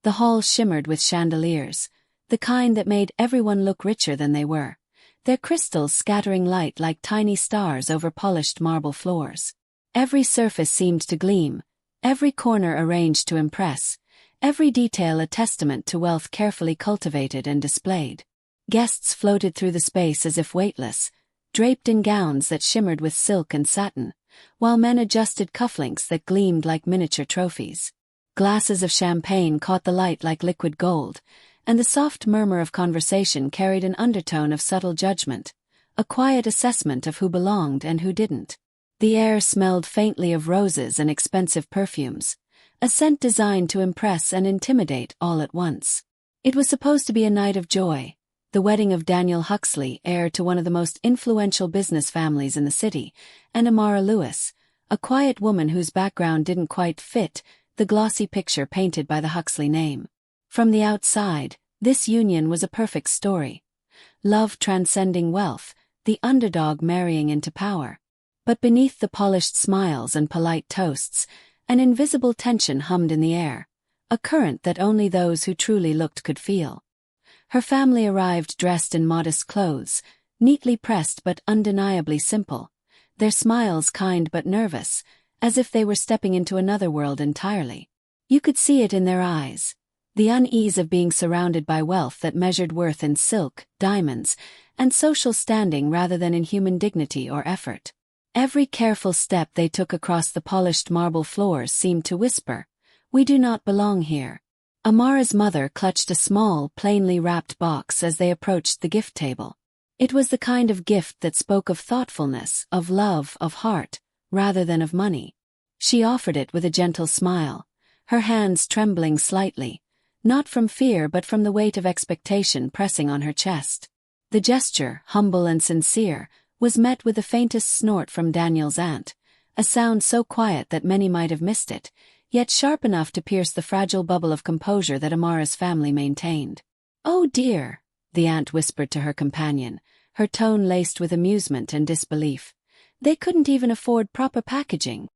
The hall shimmered with chandeliers, the kind that made everyone look richer than they were, their crystals scattering light like tiny stars over polished marble floors. Every surface seemed to gleam, every corner arranged to impress, every detail a testament to wealth carefully cultivated and displayed. Guests floated through the space as if weightless, draped in gowns that shimmered with silk and satin, while men adjusted cufflinks that gleamed like miniature trophies. Glasses of champagne caught the light like liquid gold, and the soft murmur of conversation carried an undertone of subtle judgment, a quiet assessment of who belonged and who didn't. The air smelled faintly of roses and expensive perfumes, a scent designed to impress and intimidate all at once. It was supposed to be a night of joy, the wedding of Daniel Huxley, heir to one of the most influential business families in the city, and Amara Lewis, a quiet woman whose background didn't quite fit the glossy picture painted by the Huxley name. From the outside, this union was a perfect story. Love transcending wealth, the underdog marrying into power. But beneath the polished smiles and polite toasts, an invisible tension hummed in the air, a current that only those who truly looked could feel. Her family arrived dressed in modest clothes, neatly pressed but undeniably simple, their smiles kind but nervous, as if they were stepping into another world entirely. You could see it in their eyes, the unease of being surrounded by wealth that measured worth in silk, diamonds, and social standing rather than in human dignity or effort. Every careful step they took across the polished marble floors seemed to whisper, "We do not belong here." Amara's mother clutched a small, plainly wrapped box as they approached the gift table. It was the kind of gift that spoke of thoughtfulness, of love, of heart, rather than of money. She offered it with a gentle smile, her hands trembling slightly, not from fear but from the weight of expectation pressing on her chest. The gesture, humble and sincere, was met with the faintest snort from Daniel's aunt, a sound so quiet that many might have missed it, yet sharp enough to pierce the fragile bubble of composure that Amara's family maintained. "Oh dear," the aunt whispered to her companion, her tone laced with amusement and disbelief. "They couldn't even afford proper packaging."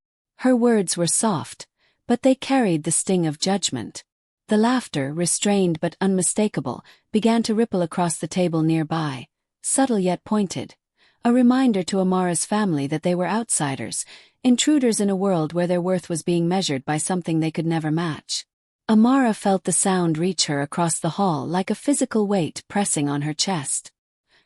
Her words were soft, but they carried the sting of judgment. The laughter, restrained but unmistakable, began to ripple across the table nearby, subtle yet pointed, a reminder to Amara's family that they were outsiders, intruders in a world where their worth was being measured by something they could never match. Amara felt the sound reach her across the hall like a physical weight pressing on her chest.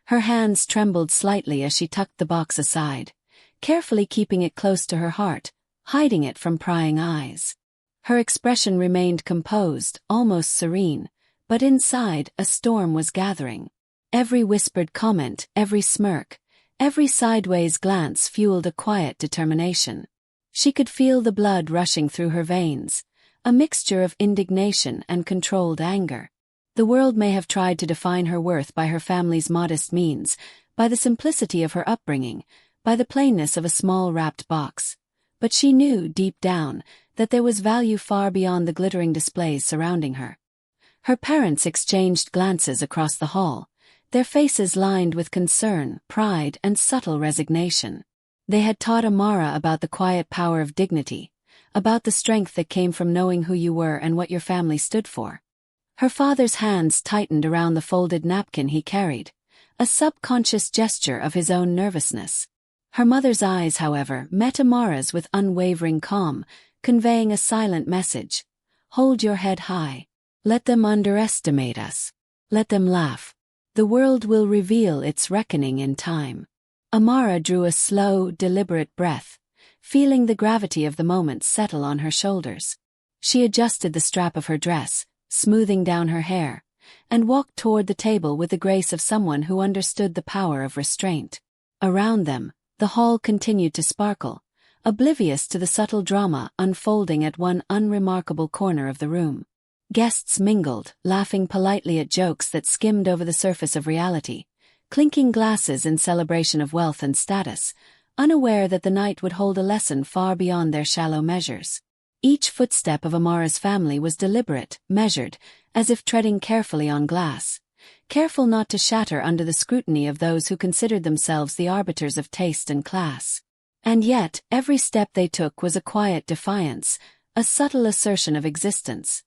Her hands trembled slightly as she tucked the box aside, carefully keeping it close to her heart, hiding it from prying eyes. Her expression remained composed, almost serene, but inside a storm was gathering. Every whispered comment, every smirk, every sideways glance fueled a quiet determination. She could feel the blood rushing through her veins, a mixture of indignation and controlled anger. The world may have tried to define her worth by her family's modest means, by the simplicity of her upbringing, by the plainness of a small wrapped box. But she knew, deep down, that there was value far beyond the glittering displays surrounding her. Her parents exchanged glances across the hall, their faces lined with concern, pride, and subtle resignation. They had taught Amara about the quiet power of dignity, about the strength that came from knowing who you were and what your family stood for. Her father's hands tightened around the folded napkin he carried, a subconscious gesture of his own nervousness. Her mother's eyes, however, met Amara's with unwavering calm, conveying a silent message. "Hold your head high. Let them underestimate us. Let them laugh. The world will reveal its reckoning in time." Amara drew a slow, deliberate breath, feeling the gravity of the moment settle on her shoulders. She adjusted the strap of her dress, smoothing down her hair, and walked toward the table with the grace of someone who understood the power of restraint. Around them, the hall continued to sparkle, oblivious to the subtle drama unfolding at one unremarkable corner of the room. Guests mingled, laughing politely at jokes that skimmed over the surface of reality, clinking glasses in celebration of wealth and status, unaware that the night would hold a lesson far beyond their shallow measures. Each footstep of Amara's family was deliberate, measured, as if treading carefully on glass, careful not to shatter under the scrutiny of those who considered themselves the arbiters of taste and class. And yet, every step they took was a quiet defiance, a subtle assertion of existence.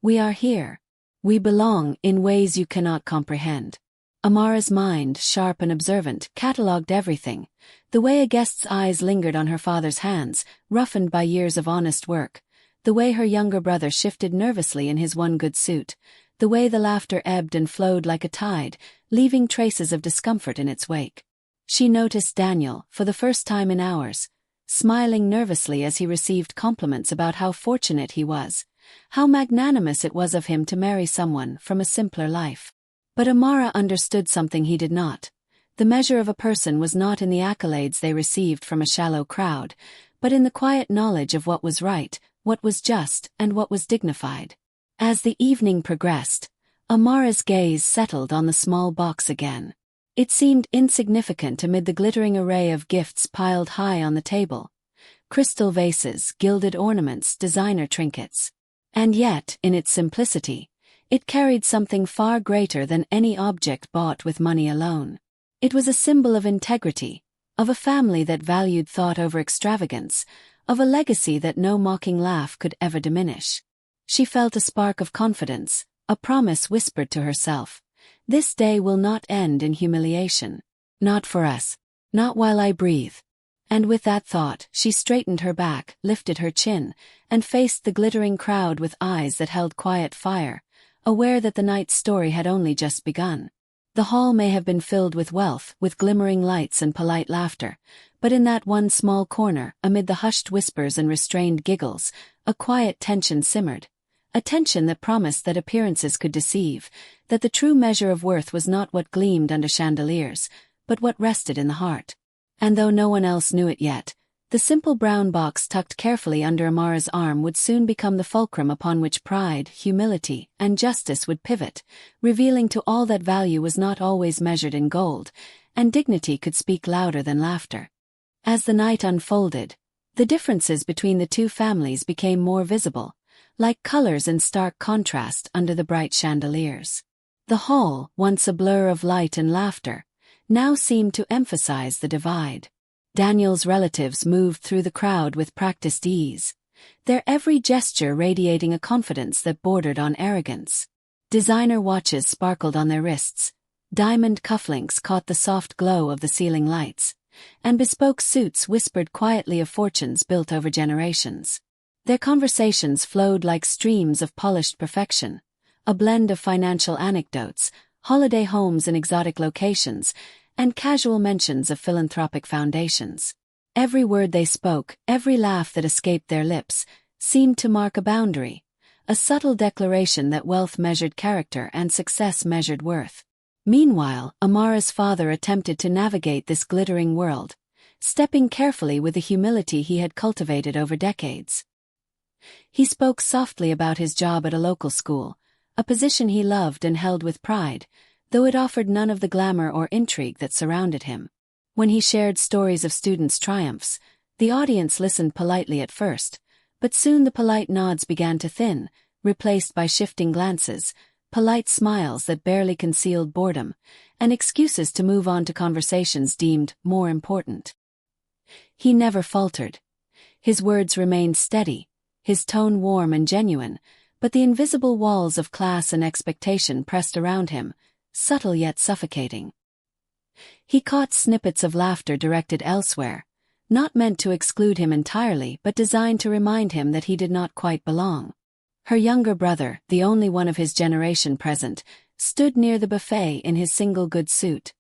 We are here. We belong in ways you cannot comprehend. Amara's mind, sharp and observant, catalogued everything. The way a guest's eyes lingered on her father's hands, roughened by years of honest work. The way her younger brother shifted nervously in his one good suit. The way the laughter ebbed and flowed like a tide, leaving traces of discomfort in its wake. She noticed Daniel, for the first time in hours, smiling nervously as he received compliments about how fortunate he was, how magnanimous it was of him to marry someone from a simpler life. But Amara understood something he did not. The measure of a person was not in the accolades they received from a shallow crowd, but in the quiet knowledge of what was right, what was just, and what was dignified. As the evening progressed, Amara's gaze settled on the small box again. It seemed insignificant amid the glittering array of gifts piled high on the table. Crystal vases, gilded ornaments, designer trinkets. And yet, in its simplicity, it carried something far greater than any object bought with money alone. It was a symbol of integrity, of a family that valued thought over extravagance, of a legacy that no mocking laugh could ever diminish. She felt a spark of confidence, a promise whispered to herself. This day will not end in humiliation. Not for us. Not while I breathe. And with that thought, she straightened her back, lifted her chin, and faced the glittering crowd with eyes that held quiet fire, aware that the night's story had only just begun. The hall may have been filled with wealth, with glimmering lights and polite laughter, but in that one small corner, amid the hushed whispers and restrained giggles, a quiet tension simmered. A tension that promised that appearances could deceive, that the true measure of worth was not what gleamed under chandeliers, but what rested in the heart. And though no one else knew it yet, the simple brown box tucked carefully under Amara's arm would soon become the fulcrum upon which pride, humility, and justice would pivot, revealing to all that value was not always measured in gold, and dignity could speak louder than laughter. As the night unfolded, the differences between the two families became more visible, like colors in stark contrast under the bright chandeliers. The hall, once a blur of light and laughter, now seemed to emphasize the divide. Daniel's relatives moved through the crowd with practiced ease, their every gesture radiating a confidence that bordered on arrogance. Designer watches sparkled on their wrists, diamond cufflinks caught the soft glow of the ceiling lights, and bespoke suits whispered quietly of fortunes built over generations. Their conversations flowed like streams of polished perfection, a blend of financial anecdotes, holiday homes in exotic locations, and casual mentions of philanthropic foundations. Every word they spoke, every laugh that escaped their lips, seemed to mark a boundary, a subtle declaration that wealth measured character and success measured worth. Meanwhile, Amara's father attempted to navigate this glittering world, stepping carefully with the humility he had cultivated over decades. He spoke softly about his job at a local school, a position he loved and held with pride, though it offered none of the glamour or intrigue that surrounded him. When he shared stories of students' triumphs, the audience listened politely at first, but soon the polite nods began to thin, replaced by shifting glances, polite smiles that barely concealed boredom, and excuses to move on to conversations deemed more important. He never faltered. His words remained steady, his tone warm and genuine, but the invisible walls of class and expectation pressed around him, subtle yet suffocating. He caught snippets of laughter directed elsewhere, not meant to exclude him entirely but designed to remind him that he did not quite belong. Her younger brother, the only one of his generation present, stood near the buffet in his single good suit,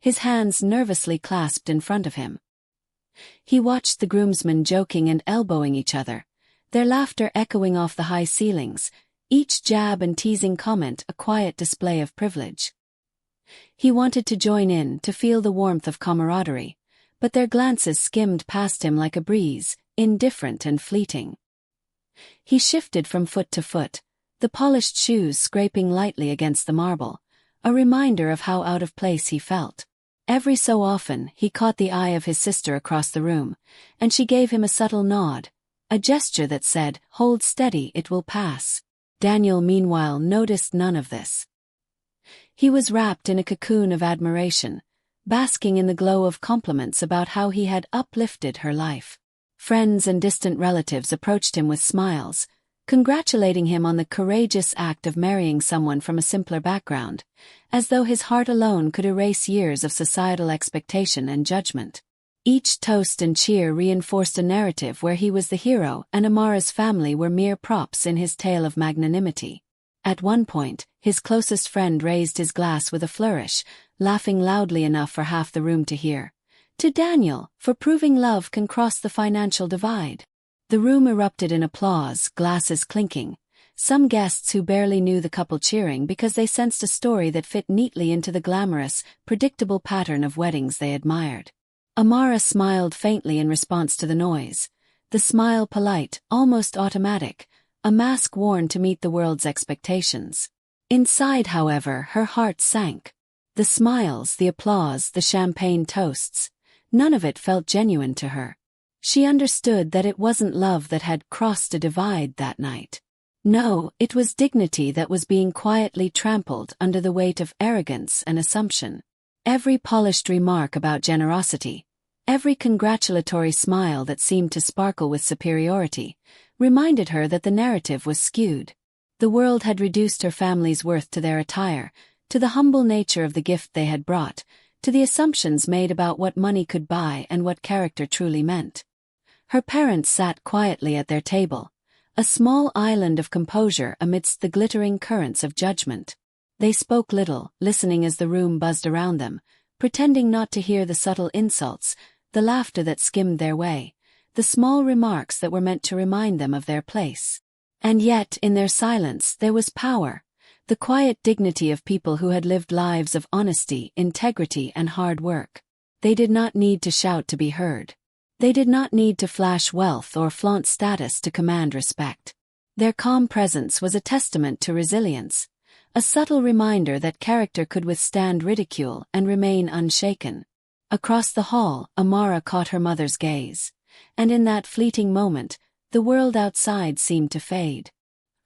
his hands nervously clasped in front of him. He watched the groomsmen joking and elbowing each other, their laughter echoing off the high ceilings, each jab and teasing comment a quiet display of privilege. He wanted to join in, to feel the warmth of camaraderie, but their glances skimmed past him like a breeze, indifferent and fleeting. He shifted from foot to foot, the polished shoes scraping lightly against the marble, a reminder of how out of place he felt. Every so often, he caught the eye of his sister across the room, and she gave him a subtle nod, a gesture that said, "Hold steady, it will pass." Daniel, meanwhile, noticed none of this. He was wrapped in a cocoon of admiration, basking in the glow of compliments about how he had uplifted her life. Friends and distant relatives approached him with smiles, congratulating him on the courageous act of marrying someone from a simpler background, as though his heart alone could erase years of societal expectation and judgment. Each toast and cheer reinforced a narrative where he was the hero and Amara's family were mere props in his tale of magnanimity. At one point, his closest friend raised his glass with a flourish, laughing loudly enough for half the room to hear. "To Daniel, for proving love can cross the financial divide." The room erupted in applause, glasses clinking. Some guests who barely knew the couple cheering because they sensed a story that fit neatly into the glamorous, predictable pattern of weddings they admired. Amara smiled faintly in response to the noise. The smile polite, almost automatic, a mask worn to meet the world's expectations. Inside, however, her heart sank. The smiles, the applause, the champagne toasts, none of it felt genuine to her. She understood that it wasn't love that had crossed a divide that night. No, it was dignity that was being quietly trampled under the weight of arrogance and assumption. Every polished remark about generosity, every congratulatory smile that seemed to sparkle with superiority, reminded her that the narrative was skewed. The world had reduced her family's worth to their attire, to the humble nature of the gift they had brought, to the assumptions made about what money could buy and what character truly meant. Her parents sat quietly at their table, a small island of composure amidst the glittering currents of judgment. They spoke little, listening as the room buzzed around them, pretending not to hear the subtle insults, the laughter that skimmed their way, the small remarks that were meant to remind them of their place. And yet, in their silence, there was power, the quiet dignity of people who had lived lives of honesty, integrity, and hard work. They did not need to shout to be heard. They did not need to flash wealth or flaunt status to command respect. Their calm presence was a testament to resilience, a subtle reminder that character could withstand ridicule and remain unshaken. Across the hall, Amara caught her mother's gaze, and in that fleeting moment, the world outside seemed to fade.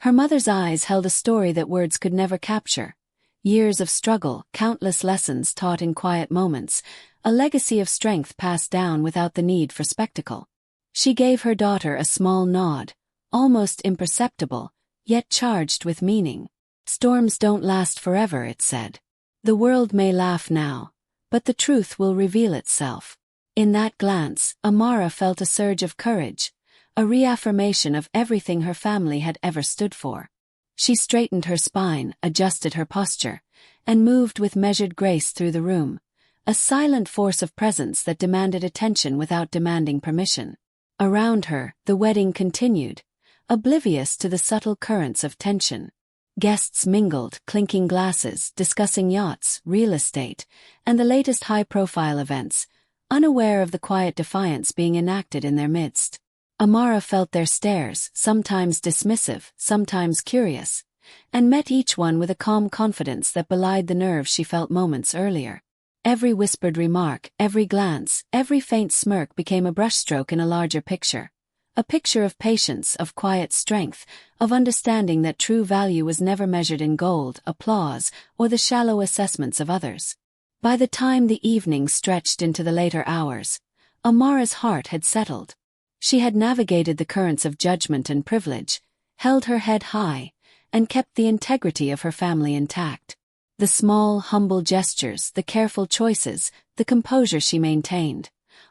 Her mother's eyes held a story that words could never capture. Years of struggle, countless lessons taught in quiet moments, a legacy of strength passed down without the need for spectacle. She gave her daughter a small nod, almost imperceptible, yet charged with meaning. "Storms don't last forever," it said. "The world may laugh now, but the truth will reveal itself." In that glance, Amara felt a surge of courage, a reaffirmation of everything her family had ever stood for. She straightened her spine, adjusted her posture, and moved with measured grace through the room, a silent force of presence that demanded attention without demanding permission. Around her, the wedding continued, oblivious to the subtle currents of tension. Guests mingled, clinking glasses, discussing yachts, real estate, and the latest high-profile events, unaware of the quiet defiance being enacted in their midst. Amara felt their stares, sometimes dismissive, sometimes curious, and met each one with a calm confidence that belied the nerves she felt moments earlier. Every whispered remark, every glance, every faint smirk became a brushstroke in a larger picture. A picture of patience, of quiet strength, of understanding that true value was never measured in gold, applause, or the shallow assessments of others. By the time the evening stretched into the later hours, Amara's heart had settled. She had navigated the currents of judgment and privilege, held her head high, and kept the integrity of her family intact. The small, humble gestures, the careful choices, the composure she maintained,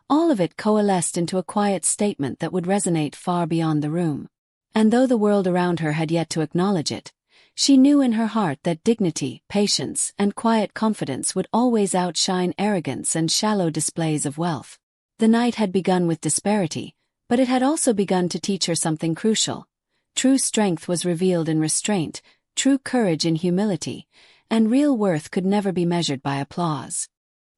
all of it coalesced into a quiet statement that would resonate far beyond the room. And though the world around her had yet to acknowledge it, she knew in her heart that dignity, patience, and quiet confidence would always outshine arrogance and shallow displays of wealth. The night had begun with disparity, but it had also begun to teach her something crucial. True strength was revealed in restraint, true courage in humility, and real worth could never be measured by applause.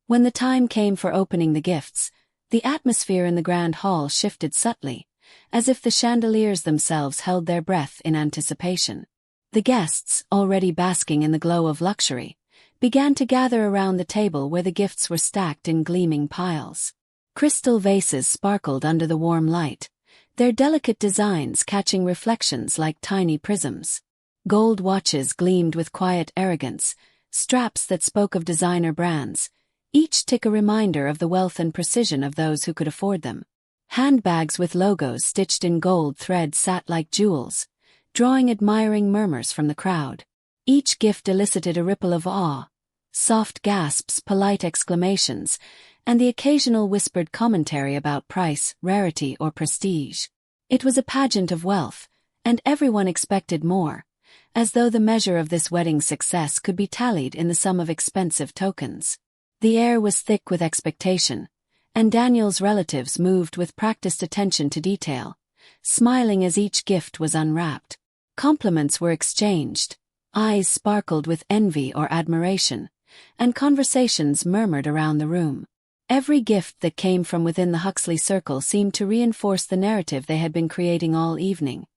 When the time came for opening the gifts, the atmosphere in the grand hall shifted subtly, as if the chandeliers themselves held their breath in anticipation. The guests, already basking in the glow of luxury, began to gather around the table where the gifts were stacked in gleaming piles. Crystal vases sparkled under the warm light, their delicate designs catching reflections like tiny prisms. Gold watches gleamed with quiet arrogance, straps that spoke of designer brands, each tick a reminder of the wealth and precision of those who could afford them. Handbags with logos stitched in gold thread sat like jewels, drawing admiring murmurs from the crowd. Each gift elicited a ripple of awe, soft gasps, polite exclamations, and the occasional whispered commentary about price, rarity, or prestige. It was a pageant of wealth, and everyone expected more, as though the measure of this wedding's success could be tallied in the sum of expensive tokens. The air was thick with expectation, and Daniel's relatives moved with practiced attention to detail, smiling as each gift was unwrapped. Compliments were exchanged, eyes sparkled with envy or admiration, and conversations murmured around the room. Every gift that came from within the Huxley circle seemed to reinforce the narrative they had been creating all evening.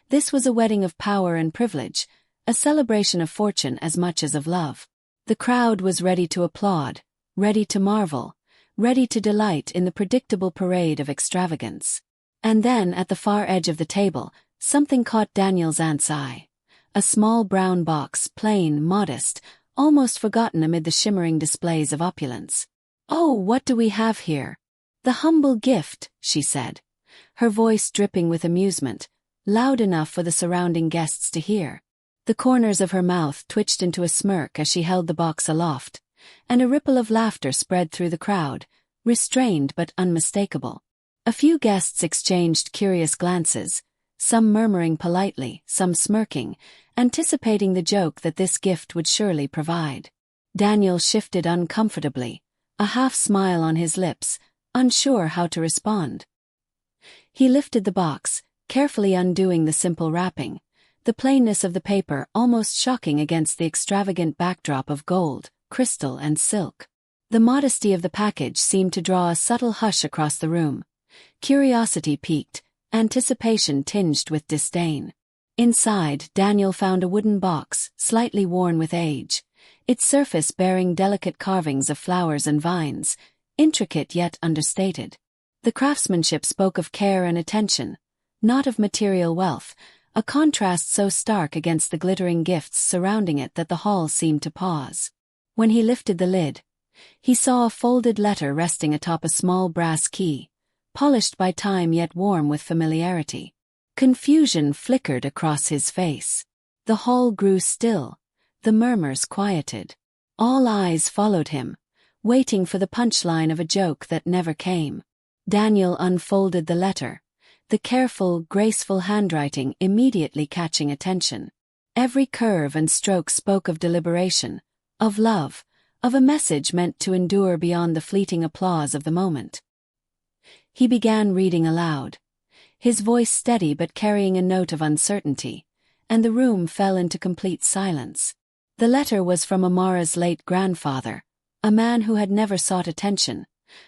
This was a wedding of power and privilege, a celebration of fortune as much as of love. The crowd was ready to applaud, ready to marvel, ready to delight in the predictable parade of extravagance. And then, at the far edge of the table, something caught Daniel's aunt's eye. A small brown box, plain, modest, almost forgotten amid the shimmering displays of opulence. "Oh, what do we have here?" "The humble gift," she said, her voice dripping with amusement, loud enough for the surrounding guests to hear. The corners of her mouth twitched into a smirk as she held the box aloft, and a ripple of laughter spread through the crowd, restrained but unmistakable. A few guests exchanged curious glances, some murmuring politely, some smirking, anticipating the joke that this gift would surely provide. Daniel shifted uncomfortably, a half-smile on his lips, unsure how to respond. He lifted the box, carefully undoing the simple wrapping, the plainness of the paper almost shocking against the extravagant backdrop of gold, crystal, and silk. The modesty of the package seemed to draw a subtle hush across the room. Curiosity piqued, anticipation tinged with disdain. Inside, Daniel found a wooden box, slightly worn with age, its surface bearing delicate carvings of flowers and vines, intricate yet understated. The craftsmanship spoke of care and attention, not of material wealth, a contrast so stark against the glittering gifts surrounding it that the hall seemed to pause. When he lifted the lid, he saw a folded letter resting atop a small brass key, polished by time yet warm with familiarity. Confusion flickered across his face. The hall grew still, the murmurs quieted. All eyes followed him, waiting for the punchline of a joke that never came. Daniel unfolded the letter, the careful, graceful handwriting immediately catching attention. Every curve and stroke spoke of deliberation, of love, of a message meant to endure beyond the fleeting applause of the moment. He began reading aloud, his voice steady but carrying a note of uncertainty, and the room fell into complete silence. The letter was from Amara's late grandfather, a man who had never sought attention,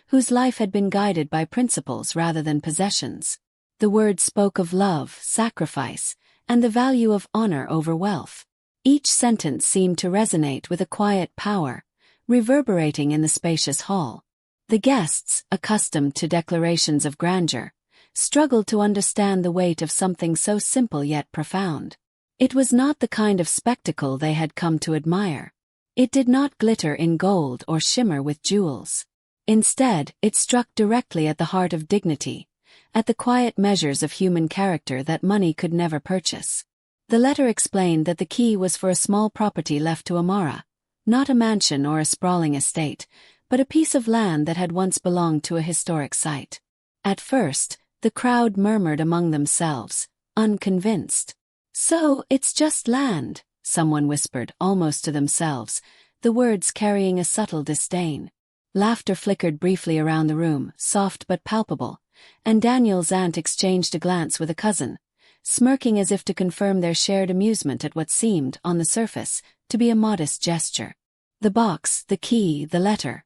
whose life had been guided by principles rather than possessions. The words spoke of love, sacrifice, and the value of honor over wealth. Each sentence seemed to resonate with a quiet power, reverberating in the spacious hall. The guests, accustomed to declarations of grandeur, struggled to understand the weight of something so simple yet profound. It was not the kind of spectacle they had come to admire. It did not glitter in gold or shimmer with jewels. Instead, it struck directly at the heart of dignity, at the quiet measures of human character that money could never purchase. The letter explained that the key was for a small property left to Amara, not a mansion or a sprawling estate, but a piece of land that had once belonged to a historic site. At first, the crowd murmured among themselves, unconvinced. "So, it's just land," someone whispered, almost to themselves, the words carrying a subtle disdain. Laughter flickered briefly around the room, soft but palpable, and Daniel's aunt exchanged a glance with a cousin, smirking as if to confirm their shared amusement at what seemed, on the surface, to be a modest gesture. The box, the key, the letter,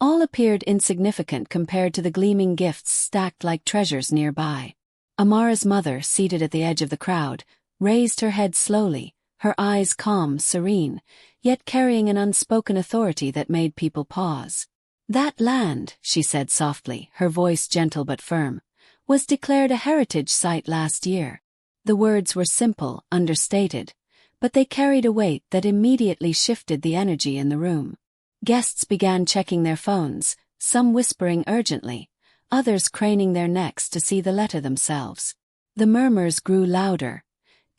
all appeared insignificant compared to the gleaming gifts stacked like treasures nearby. Amara's mother, seated at the edge of the crowd, raised her head slowly, her eyes calm, serene, yet carrying an unspoken authority that made people pause. "That land," she said softly, her voice gentle but firm, "was declared a heritage site last year." The words were simple, understated, but they carried a weight that immediately shifted the energy in the room. Guests began checking their phones, some whispering urgently, others craning their necks to see the letter themselves. The murmurs grew louder,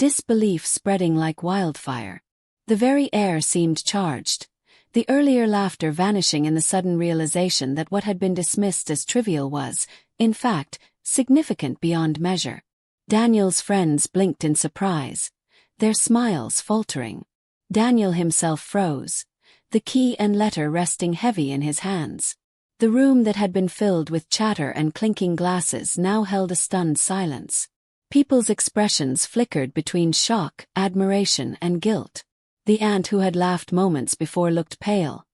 disbelief spreading like wildfire. The very air seemed charged, the earlier laughter vanishing in the sudden realization that what had been dismissed as trivial was, in fact, significant beyond measure. Daniel's friends blinked in surprise, their smiles faltering. Daniel himself froze, the key and letter resting heavy in his hands. The room that had been filled with chatter and clinking glasses now held a stunned silence. People's expressions flickered between shock, admiration, and guilt. The aunt who had laughed moments before looked pale,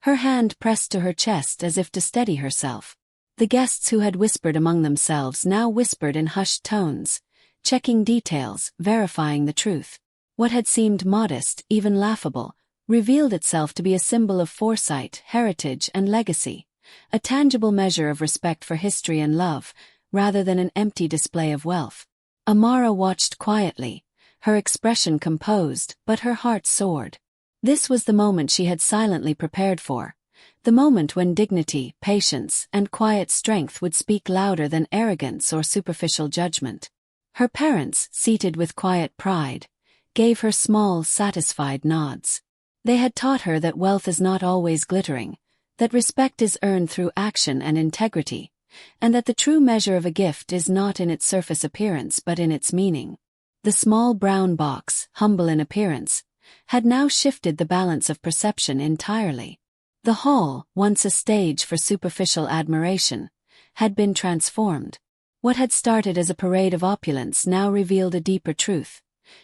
her hand pressed to her chest as if to steady herself. The guests who had whispered among themselves now whispered in hushed tones, checking details, verifying the truth. What had seemed modest, even laughable, revealed itself to be a symbol of foresight, heritage, and legacy, a tangible measure of respect for history and love, rather than an empty display of wealth. Amara watched quietly, her expression composed, but her heart soared. This was the moment she had silently prepared for, the moment when dignity, patience, and quiet strength would speak louder than arrogance or superficial judgment. Her parents, seated with quiet pride, gave her small, satisfied nods. They had taught her that wealth is not always glittering, that respect is earned through action and integrity, and that the true measure of a gift is not in its surface appearance but in its meaning. The small brown box, humble in appearance, had now shifted the balance of perception entirely. The hall, once a stage for superficial admiration, had been transformed. What had started as a parade of opulence now revealed a deeper truth.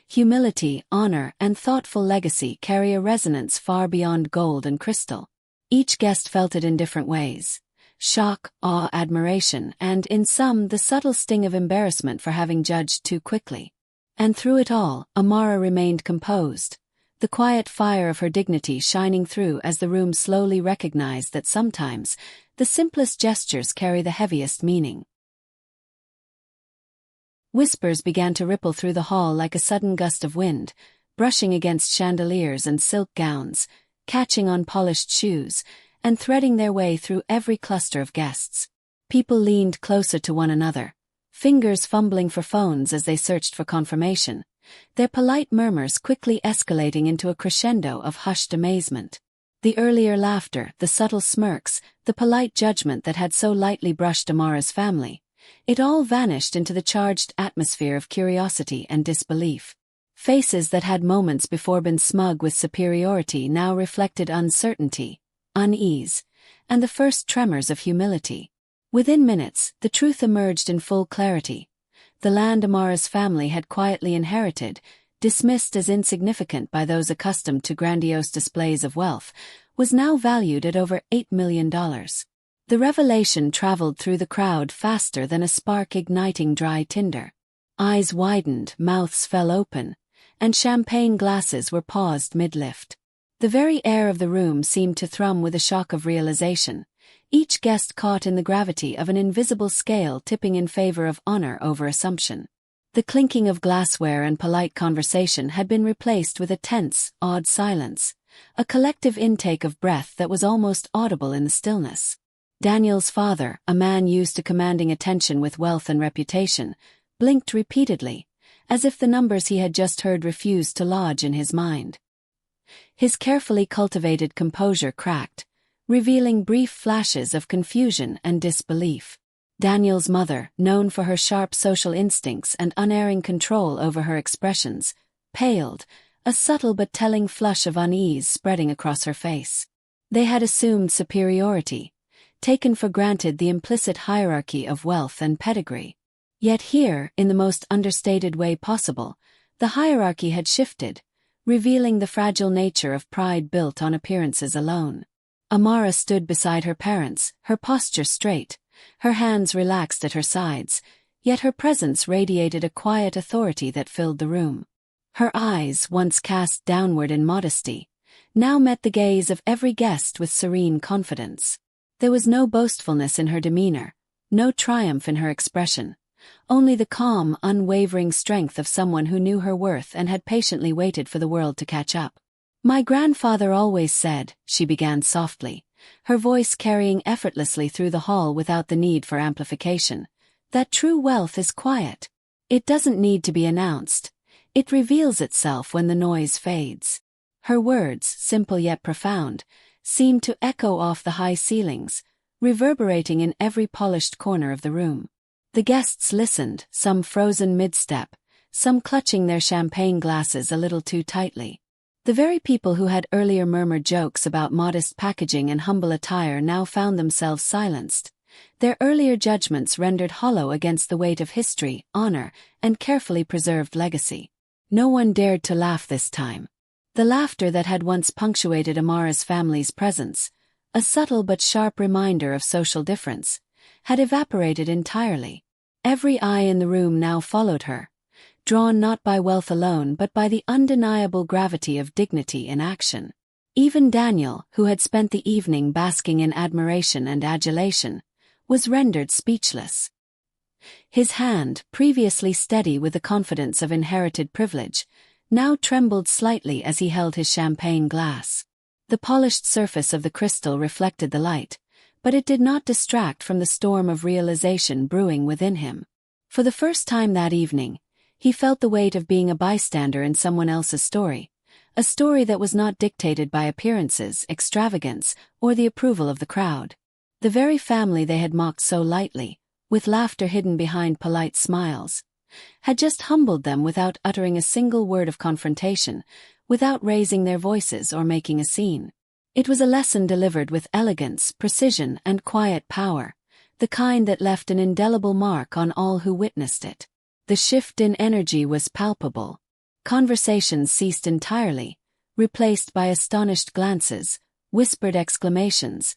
Humility, honor, and thoughtful legacy carry a resonance far beyond gold and crystal. Each guest felt it in different ways. Shock, awe, admiration, and, in some, the subtle sting of embarrassment for having judged too quickly. And through it all, Amara remained composed, the quiet fire of her dignity shining through as the room slowly recognized that sometimes, the simplest gestures carry the heaviest meaning. Whispers began to ripple through the hall like a sudden gust of wind, brushing against chandeliers and silk gowns, catching on polished shoes, and threading their way through every cluster of guests. People leaned closer to one another, fingers fumbling for phones as they searched for confirmation, their polite murmurs quickly escalating into a crescendo of hushed amazement. The earlier laughter, the subtle smirks, the polite judgment that had so lightly brushed Amara's family, it all vanished into the charged atmosphere of curiosity and disbelief. Faces that had moments before been smug with superiority now reflected uncertainty, unease, and the first tremors of humility. Within minutes, the truth emerged in full clarity. The land Amara's family had quietly inherited, dismissed as insignificant by those accustomed to grandiose displays of wealth, was now valued at over $8 million. The revelation traveled through the crowd faster than a spark igniting dry tinder. Eyes widened, mouths fell open, and champagne glasses were paused mid-lift. The very air of the room seemed to thrum with a shock of realization, each guest caught in the gravity of an invisible scale tipping in favor of honor over assumption. The clinking of glassware and polite conversation had been replaced with a tense, awed silence, a collective intake of breath that was almost audible in the stillness. Daniel's father, a man used to commanding attention with wealth and reputation, blinked repeatedly, as if the numbers he had just heard refused to lodge in his mind. His carefully cultivated composure cracked, revealing brief flashes of confusion and disbelief. Daniel's mother, known for her sharp social instincts and unerring control over her expressions, paled, a subtle but telling flush of unease spreading across her face. They had assumed superiority, taken for granted the implicit hierarchy of wealth and pedigree. Yet here, in the most understated way possible, the hierarchy had shifted, revealing the fragile nature of pride built on appearances alone. Amara stood beside her parents, her posture straight, her hands relaxed at her sides, yet her presence radiated a quiet authority that filled the room. Her eyes, once cast downward in modesty, now met the gaze of every guest with serene confidence. There was no boastfulness in her demeanor, no triumph in her expression, only the calm, unwavering strength of someone who knew her worth and had patiently waited for the world to catch up. "My grandfather always said," she began softly, her voice carrying effortlessly through the hall without the need for amplification, "that true wealth is quiet. It doesn't need to be announced. It reveals itself when the noise fades. Her words, simple yet profound, seemed to echo off the high ceilings, reverberating in every polished corner of the room. The guests listened, some frozen mid-step, some clutching their champagne glasses a little too tightly. The very people who had earlier murmured jokes about modest packaging and humble attire now found themselves silenced, their earlier judgments rendered hollow against the weight of history, honor, and carefully preserved legacy. No one dared to laugh this time. The laughter that had once punctuated Amara's family's presence, a subtle but sharp reminder of social difference, had evaporated entirely. Every eye in the room now followed her, drawn not by wealth alone but by the undeniable gravity of dignity in action. Even Daniel, who had spent the evening basking in admiration and adulation, was rendered speechless. His hand, previously steady with the confidence of inherited privilege, now trembled slightly as he held his champagne glass. The polished surface of the crystal reflected the light, but it did not distract from the storm of realization brewing within him. For the first time that evening, he felt the weight of being a bystander in someone else's story, a story that was not dictated by appearances, extravagance, or the approval of the crowd. The very family they had mocked so lightly, with laughter hidden behind polite smiles, had just humbled them without uttering a single word of confrontation, without raising their voices or making a scene. It was a lesson delivered with elegance, precision, and quiet power, the kind that left an indelible mark on all who witnessed it. The shift in energy was palpable. Conversations ceased entirely, replaced by astonished glances, whispered exclamations,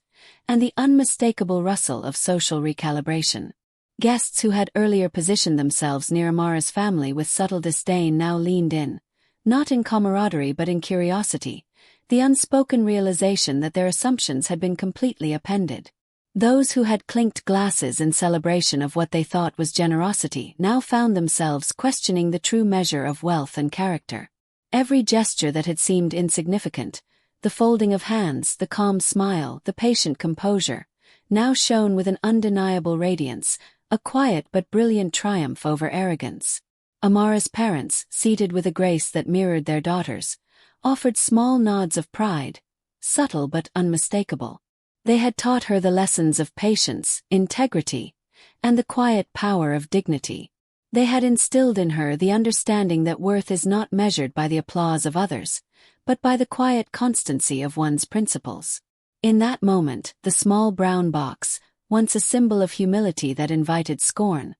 and the unmistakable rustle of social recalibration. Guests who had earlier positioned themselves near Amara's family with subtle disdain now leaned in, not in camaraderie but in curiosity, the unspoken realization that their assumptions had been completely upended. Those who had clinked glasses in celebration of what they thought was generosity now found themselves questioning the true measure of wealth and character. Every gesture that had seemed insignificant, the folding of hands, the calm smile, the patient composure, now shone with an undeniable radiance, a quiet but brilliant triumph over arrogance. Amara's parents, seated with a grace that mirrored their daughters, offered small nods of pride, subtle but unmistakable. They had taught her the lessons of patience, integrity, and the quiet power of dignity. They had instilled in her the understanding that worth is not measured by the applause of others, but by the quiet constancy of one's principles. In that moment, the small brown box, once a symbol of humility that invited scorn,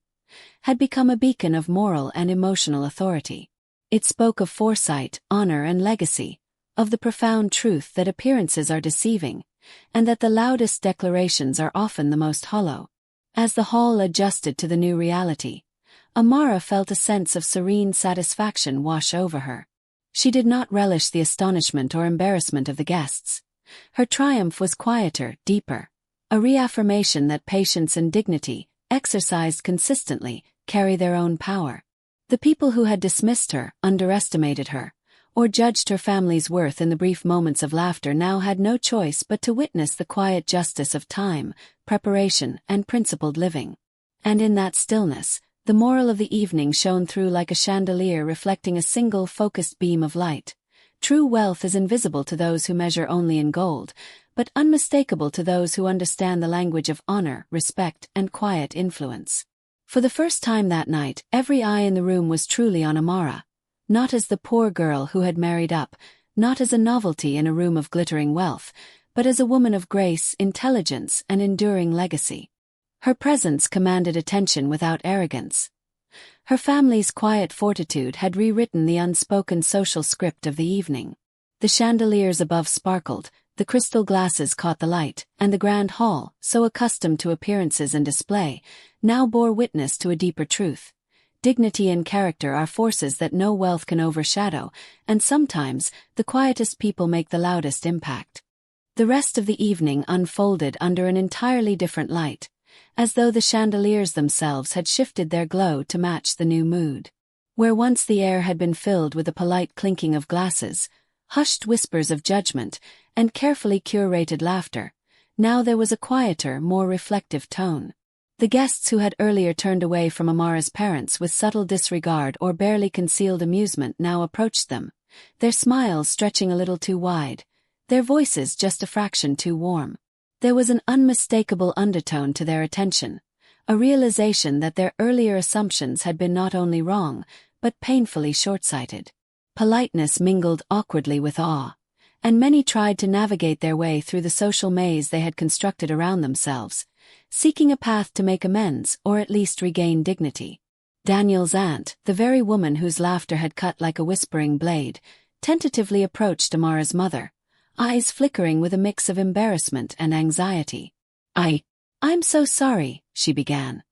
had become a beacon of moral and emotional authority. It spoke of foresight, honor, and legacy, of the profound truth that appearances are deceiving, and that the loudest declarations are often the most hollow. As the hall adjusted to the new reality, Amara felt a sense of serene satisfaction wash over her. She did not relish the astonishment or embarrassment of the guests. Her triumph was quieter, deeper, a reaffirmation that patience and dignity, exercised consistently, carry their own power. The people who had dismissed her, underestimated her, or judged her family's worth in the brief moments of laughter now had no choice but to witness the quiet justice of time, preparation, and principled living. And in that stillness, the moral of the evening shone through like a chandelier reflecting a single focused beam of light. True wealth is invisible to those who measure only in gold, but unmistakable to those who understand the language of honor, respect, and quiet influence. For the first time that night, every eye in the room was truly on Amara, not as the poor girl who had married up, not as a novelty in a room of glittering wealth, but as a woman of grace, intelligence, and enduring legacy. Her presence commanded attention without arrogance. Her family's quiet fortitude had rewritten the unspoken social script of the evening. The chandeliers above sparkled, the crystal glasses caught the light, and the grand hall, so accustomed to appearances and display, now bore witness to a deeper truth. Dignity and character are forces that no wealth can overshadow, and sometimes, the quietest people make the loudest impact. The rest of the evening unfolded under an entirely different light, as though the chandeliers themselves had shifted their glow to match the new mood. Where once the air had been filled with the polite clinking of glasses, hushed whispers of judgment, and carefully curated laughter, now there was a quieter, more reflective tone. The guests who had earlier turned away from Amara's parents with subtle disregard or barely concealed amusement now approached them, their smiles stretching a little too wide, their voices just a fraction too warm. There was an unmistakable undertone to their attention, a realization that their earlier assumptions had been not only wrong, but painfully short-sighted. Politeness mingled awkwardly with awe, and many tried to navigate their way through the social maze they had constructed around themselves, seeking a path to make amends or at least regain dignity. Daniel's aunt, the very woman whose laughter had cut like a whispering blade, tentatively approached Amara's mother, eyes flickering with a mix of embarrassment and anxiety. I'm so sorry," she began,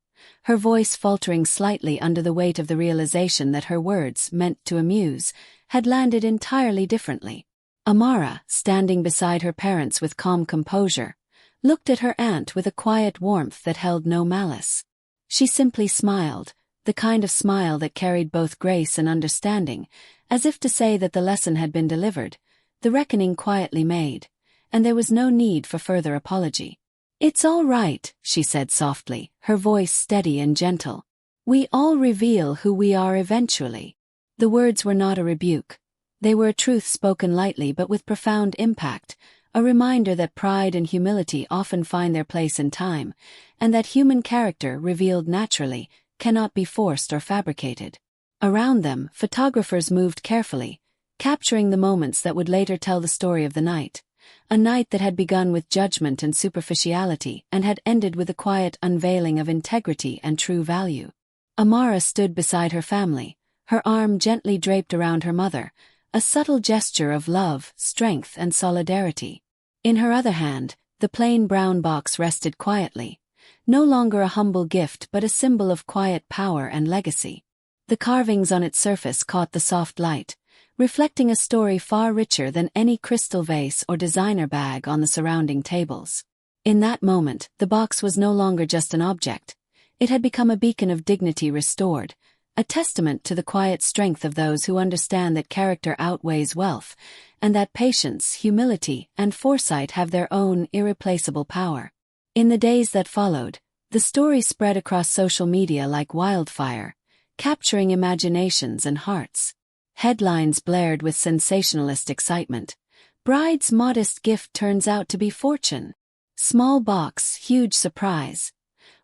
her voice faltering slightly under the weight of the realization that her words, meant to amuse, had landed entirely differently. Amara, standing beside her parents with calm composure, looked at her aunt with a quiet warmth that held no malice. She simply smiled, the kind of smile that carried both grace and understanding, as if to say that the lesson had been delivered, the reckoning quietly made, and there was no need for further apology. "It's all right," she said softly, her voice steady and gentle. "We all reveal who we are eventually." The words were not a rebuke. They were a truth spoken lightly but with profound impact, a reminder that pride and humility often find their place in time, and that human character, revealed naturally, cannot be forced or fabricated. Around them, photographers moved carefully, capturing the moments that would later tell the story of the night. A night that had begun with judgment and superficiality and had ended with a quiet unveiling of integrity and true value. Amara stood beside her family, her arm gently draped around her mother, a subtle gesture of love, strength, and solidarity. In her other hand, the plain brown box rested quietly, no longer a humble gift but a symbol of quiet power and legacy. The carvings on its surface caught the soft light, reflecting a story far richer than any crystal vase or designer bag on the surrounding tables. In that moment, the box was no longer just an object. It had become a beacon of dignity restored, a testament to the quiet strength of those who understand that character outweighs wealth, and that patience, humility, and foresight have their own irreplaceable power. In the days that followed, the story spread across social media like wildfire, capturing imaginations and hearts. Headlines blared with sensationalist excitement. "Bride's modest gift turns out to be fortune." "Small box, huge surprise."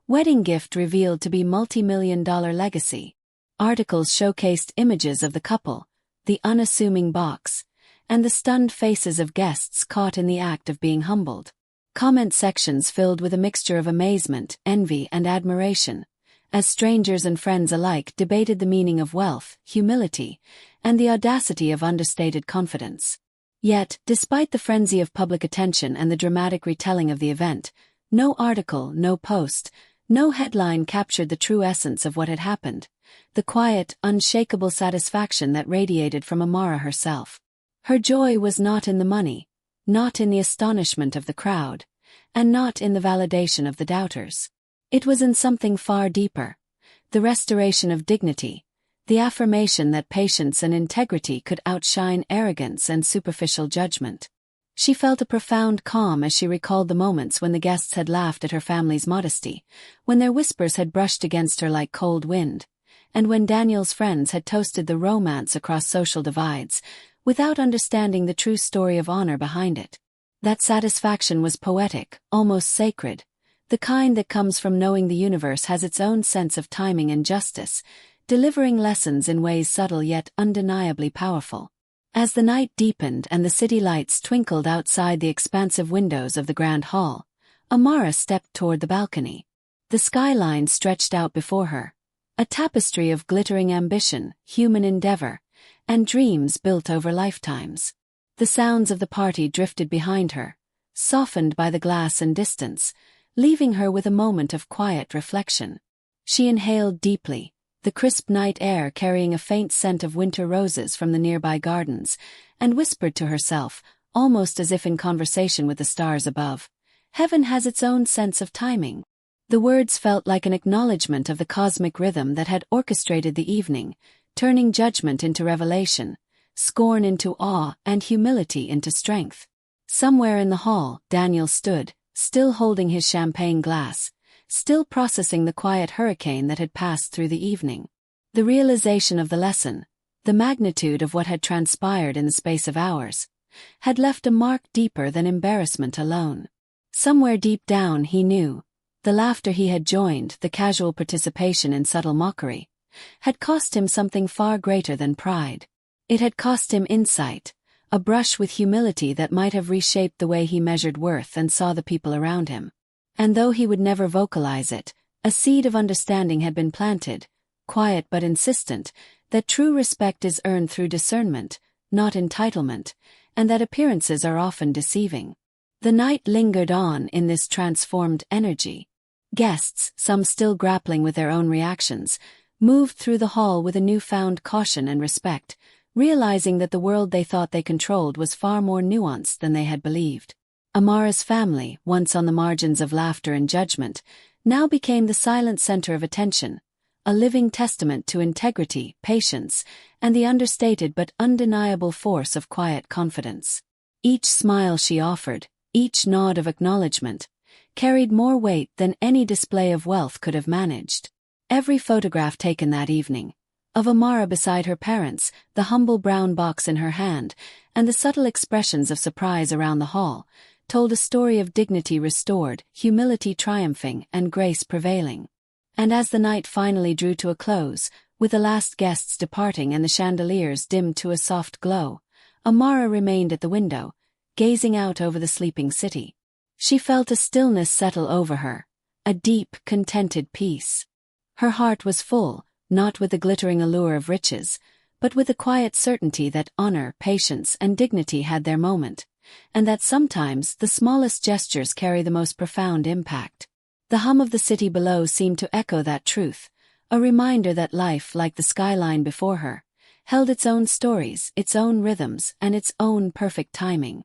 "Wedding gift revealed to be multi-million-dollar legacy." Articles showcased images of the couple, the unassuming box, and the stunned faces of guests caught in the act of being humbled. Comment sections filled with a mixture of amazement, envy, and admiration, as strangers and friends alike debated the meaning of wealth, humility, and the audacity of understated confidence. Yet, despite the frenzy of public attention and the dramatic retelling of the event, no article, no post, no headline captured the true essence of what had happened, the quiet, unshakable satisfaction that radiated from Amara herself. Her joy was not in the money, not in the astonishment of the crowd, and not in the validation of the doubters. It was in something far deeper, the restoration of dignity, the affirmation that patience and integrity could outshine arrogance and superficial judgment. She felt a profound calm as she recalled the moments when the guests had laughed at her family's modesty, when their whispers had brushed against her like cold wind, and when Daniel's friends had toasted the romance across social divides, without understanding the true story of honor behind it. That satisfaction was poetic, almost sacred, the kind that comes from knowing the universe has its own sense of timing and justice, delivering lessons in ways subtle yet undeniably powerful. As the night deepened and the city lights twinkled outside the expansive windows of the grand hall, Amara stepped toward the balcony. The skyline stretched out before her, a tapestry of glittering ambition, human endeavor, and dreams built over lifetimes. The sounds of the party drifted behind her, softened by the glass and distance, leaving her with a moment of quiet reflection. She inhaled deeply, the crisp night air carrying a faint scent of winter roses from the nearby gardens, and whispered to herself, almost as if in conversation with the stars above, "Heaven has its own sense of timing." The words felt like an acknowledgement of the cosmic rhythm that had orchestrated the evening, turning judgment into revelation, scorn into awe, and humility into strength. Somewhere in the hall, Daniel stood, still holding his champagne glass, still processing the quiet hurricane that had passed through the evening. The realization of the lesson, the magnitude of what had transpired in the space of hours, had left a mark deeper than embarrassment alone. Somewhere deep down he knew, the laughter he had joined, the casual participation in subtle mockery, had cost him something far greater than pride. It had cost him insight, a brush with humility that might have reshaped the way he measured worth and saw the people around him. And though he would never vocalize it, a seed of understanding had been planted, quiet but insistent, that true respect is earned through discernment, not entitlement, and that appearances are often deceiving. The night lingered on in this transformed energy. Guests, some still grappling with their own reactions, moved through the hall with a newfound caution and respect, realizing that the world they thought they controlled was far more nuanced than they had believed. Amara's family, once on the margins of laughter and judgment, now became the silent center of attention, a living testament to integrity, patience, and the understated but undeniable force of quiet confidence. Each smile she offered, each nod of acknowledgement, carried more weight than any display of wealth could have managed. Every photograph taken that evening, of Amara beside her parents, the humble brown box in her hand, and the subtle expressions of surprise around the hall, told a story of dignity restored, humility triumphing, and grace prevailing. And as the night finally drew to a close, with the last guests departing and the chandeliers dimmed to a soft glow, Amara remained at the window, gazing out over the sleeping city. She felt a stillness settle over her, a deep, contented peace. Her heart was full, not with the glittering allure of riches, but with the quiet certainty that honor, patience, and dignity had their moment, and that sometimes the smallest gestures carry the most profound impact. The hum of the city below seemed to echo that truth, a reminder that life, like the skyline before her, held its own stories, its own rhythms, and its own perfect timing.